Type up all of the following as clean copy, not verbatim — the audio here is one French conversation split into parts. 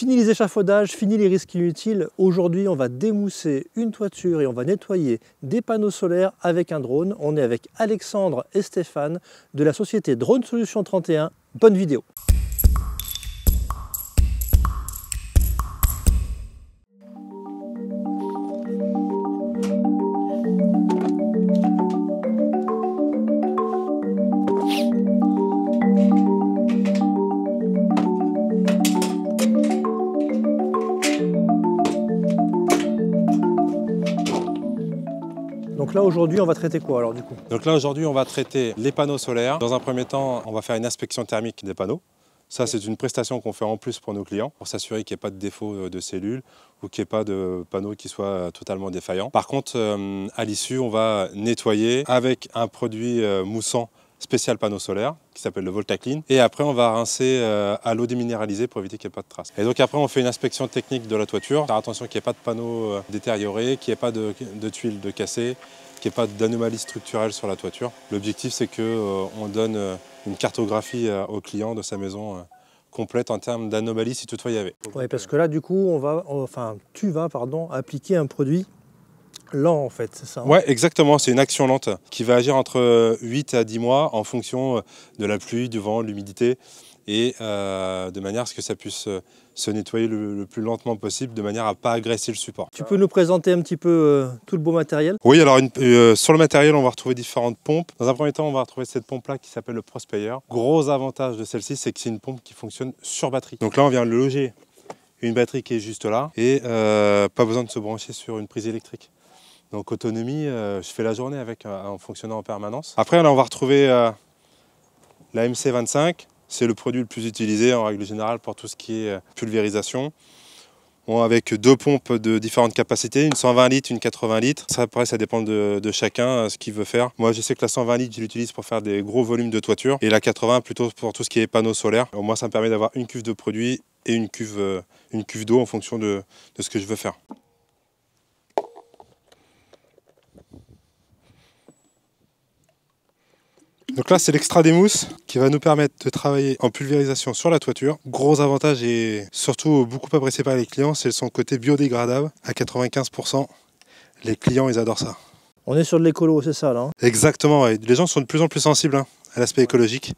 Fini les échafaudages, fini les risques inutiles. Aujourd'hui, on va démousser une toiture et on va nettoyer des panneaux solaires avec un drone. On est avec Alexandre et Stéphane de la société Drone Solutions 31. Bonne vidéo. Donc là aujourd'hui on va traiter quoi alors du coup? Donc là aujourd'hui on va traiter les panneaux solaires. Dans un premier temps on va faire une inspection thermique des panneaux. Ça c'est une prestation qu'on fait en plus pour nos clients pour s'assurer qu'il n'y ait pas de défaut de cellules ou qu'il n'y ait pas de panneaux qui soient totalement défaillants. Par contre à l'issue on va nettoyer avec un produit moussant spécial panneau solaire qui s'appelle le VoltaClean et après on va rincer à l'eau déminéralisée pour éviter qu'il n'y ait pas de traces. Et donc après on fait une inspection technique de la toiture, faire attention qu'il n'y ait pas de panneaux détériorés, qu'il n'y ait pas de tuiles de cassées, qu'il n'y ait pas d'anomalies structurelles sur la toiture. L'objectif c'est qu'on donne une cartographie au client de sa maison complète en termes d'anomalies si toutefois il y avait. Oui, parce que là du coup tu vas appliquer un produit lent en fait, c'est ça hein? Ouais, exactement, c'est une action lente qui va agir entre 8 à 10 mois en fonction de la pluie, du vent, de l'humidité et de manière à ce que ça puisse se nettoyer le plus lentement possible de manière à ne pas agresser le support. Tu peux nous présenter un petit peu tout le beau matériel? Oui, alors sur le matériel on va retrouver différentes pompes. Dans un premier temps on va retrouver cette pompe là qui s'appelle le Prospayer. Gros avantage de celle-ci c'est que c'est une pompe qui fonctionne sur batterie. Donc là on vient loger une batterie qui est juste là et pas besoin de se brancher sur une prise électrique. Donc autonomie, je fais la journée avec en fonctionnant en permanence. Après là on va retrouver la MC25, c'est le produit le plus utilisé en règle générale pour tout ce qui est pulvérisation. Bon, avec deux pompes de différentes capacités, une 120 litres, une 80 litres. Ça, après ça dépend de chacun, ce qu'il veut faire. Moi je sais que la 120 litres je l'utilise pour faire des gros volumes de toiture et la 80 plutôt pour tout ce qui est panneaux solaires. Au moins ça me permet d'avoir une cuve de produit et une cuve d'eau en fonction de ce que je veux faire. Donc là c'est l'extra des mousses qui va nous permettre de travailler en pulvérisation sur la toiture. Gros avantage et surtout beaucoup apprécié par les clients, c'est son côté biodégradable à 95%. Les clients ils adorent ça. On est sur de l'écolo, c'est ça là hein? Exactement, ouais. Les gens sont de plus en plus sensibles à l'aspect écologique.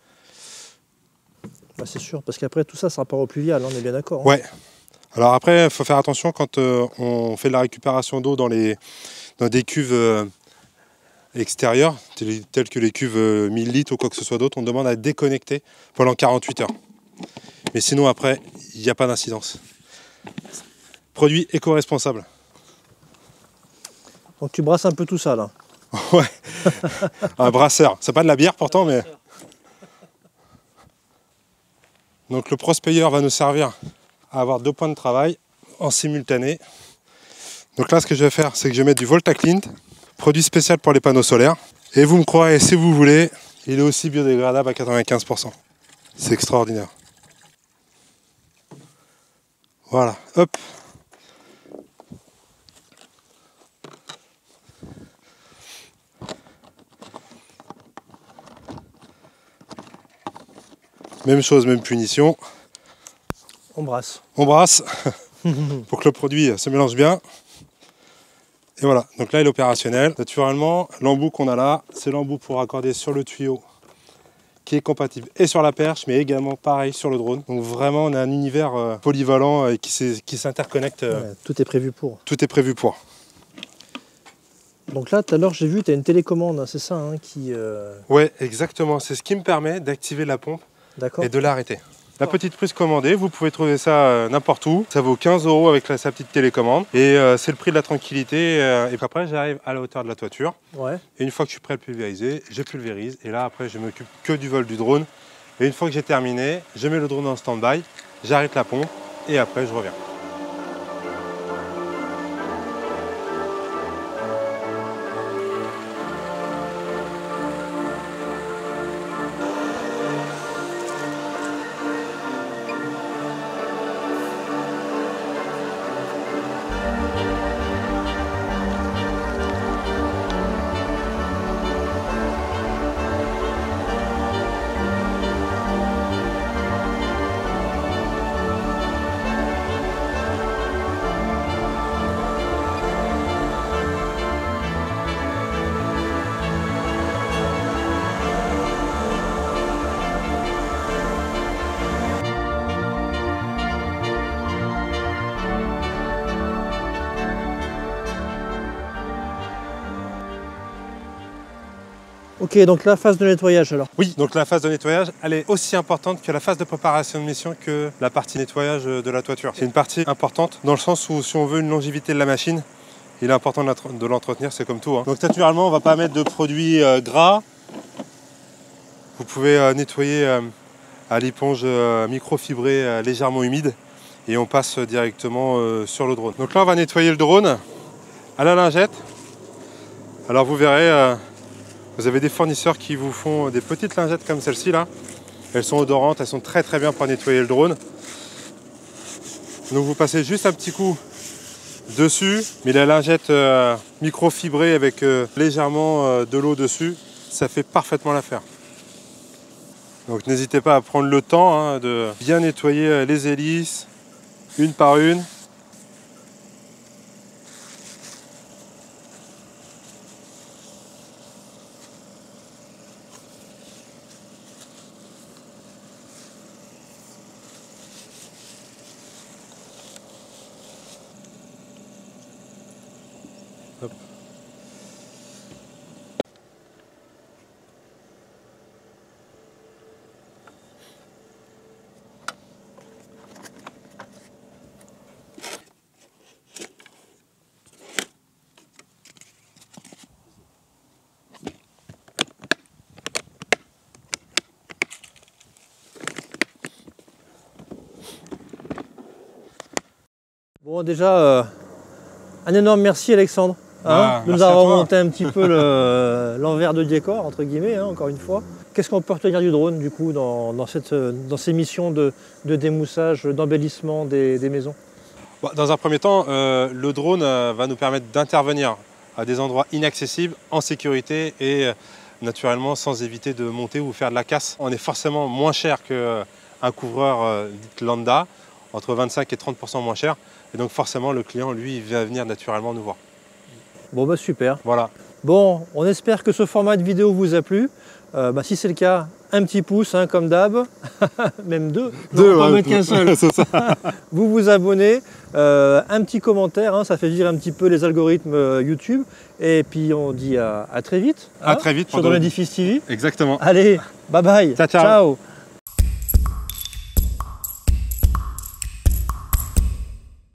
Bah, c'est sûr, parce qu'après tout ça sera pas au pluvial, on est bien d'accord hein? Ouais. Alors après il faut faire attention quand on fait de la récupération d'eau dans des cuves extérieures, telles que les cuves 1000 litres ou quoi que ce soit d'autre, on demande à déconnecter pendant 48 heures. Mais sinon après, il n'y a pas d'incidence. Produit éco-responsable. Donc tu brasses un peu tout ça là? Ouais, un brasseur. C'est pas de la bière pourtant, mais... Donc le Prospayer va nous servir à avoir deux points de travail en simultané. Donc là, ce que je vais faire, c'est que je vais mettre du VoltaClean, produit spécial pour les panneaux solaires. Et vous me croirez, si vous voulez, il est aussi biodégradable à 95%. C'est extraordinaire. Voilà, hop. Même chose, même punition. On brasse. On brasse pour que le produit se mélange bien. Et voilà, donc là il est opérationnel. Naturellement, l'embout qu'on a là, c'est l'embout pour raccorder sur le tuyau qui est compatible et sur la perche, mais également pareil sur le drone. Donc vraiment, on a un univers polyvalent et qui s'interconnecte. Ouais, tout est prévu pour. Tout est prévu pour. Donc là, tout à l'heure, j'ai vu, tu as une télécommande, c'est ça hein, qui... Ouais, exactement. C'est ce qui me permet d'activer la pompe et de l'arrêter. La petite prise commandée, vous pouvez trouver ça n'importe où. Ça vaut 15 € avec sa petite télécommande. Et c'est le prix de la tranquillité. Et après, j'arrive à la hauteur de la toiture. Ouais. Et une fois que je suis prêt à pulvériser, je pulvérise. Et là, après, je m'occupe que du vol du drone. Et une fois que j'ai terminé, je mets le drone en stand-by. J'arrête la pompe. Et après, je reviens. Ok, donc la phase de nettoyage alors. Oui, donc la phase de nettoyage, elle est aussi importante que la phase de préparation de mission que la partie nettoyage de la toiture. C'est une partie importante dans le sens où si on veut une longévité de la machine, il est important de l'entretenir, c'est comme tout. Donc naturellement, on ne va pas mettre de produits gras. Vous pouvez nettoyer à l'éponge microfibrée légèrement humide et on passe directement sur le drone. Donc là, on va nettoyer le drone à la lingette. Alors vous verrez, vous avez des fournisseurs qui vous font des petites lingettes comme celle-ci là. Elles sont odorantes, elles sont très bien pour nettoyer le drone. Donc vous passez juste un petit coup dessus, mais la lingette microfibrée avec légèrement de l'eau dessus, ça fait parfaitement l'affaire. Donc n'hésitez pas à prendre le temps de bien nettoyer les hélices, une par une. Hop. Bon, déjà, un énorme merci Alexandre de nous avoir remonté un petit peu l'envers de décor, entre guillemets, encore une fois. Qu'est-ce qu'on peut retenir du drone, du coup, dans ces missions de démoussage, d'embellissement des maisons? Dans un premier temps, le drone va nous permettre d'intervenir à des endroits inaccessibles, en sécurité et naturellement sans éviter de monter ou faire de la casse. On est forcément moins cher qu'un couvreur dit lambda, entre 25 et 30% moins cher. Et donc forcément, le client, lui, il va venir naturellement nous voir. Bon, bah super. Voilà. Bon, on espère que ce format de vidéo vous a plu. Si c'est le cas, un petit pouce, comme d'hab, même deux, Deux, pas mettre qu'un seul. C'est ça. Vous vous abonnez, un petit commentaire, ça fait vivre un petit peu les algorithmes YouTube. Et puis on dit à très vite. À très vite sur Drone Edifice TV. Exactement. Allez, bye bye. Ciao, ciao. Ciao.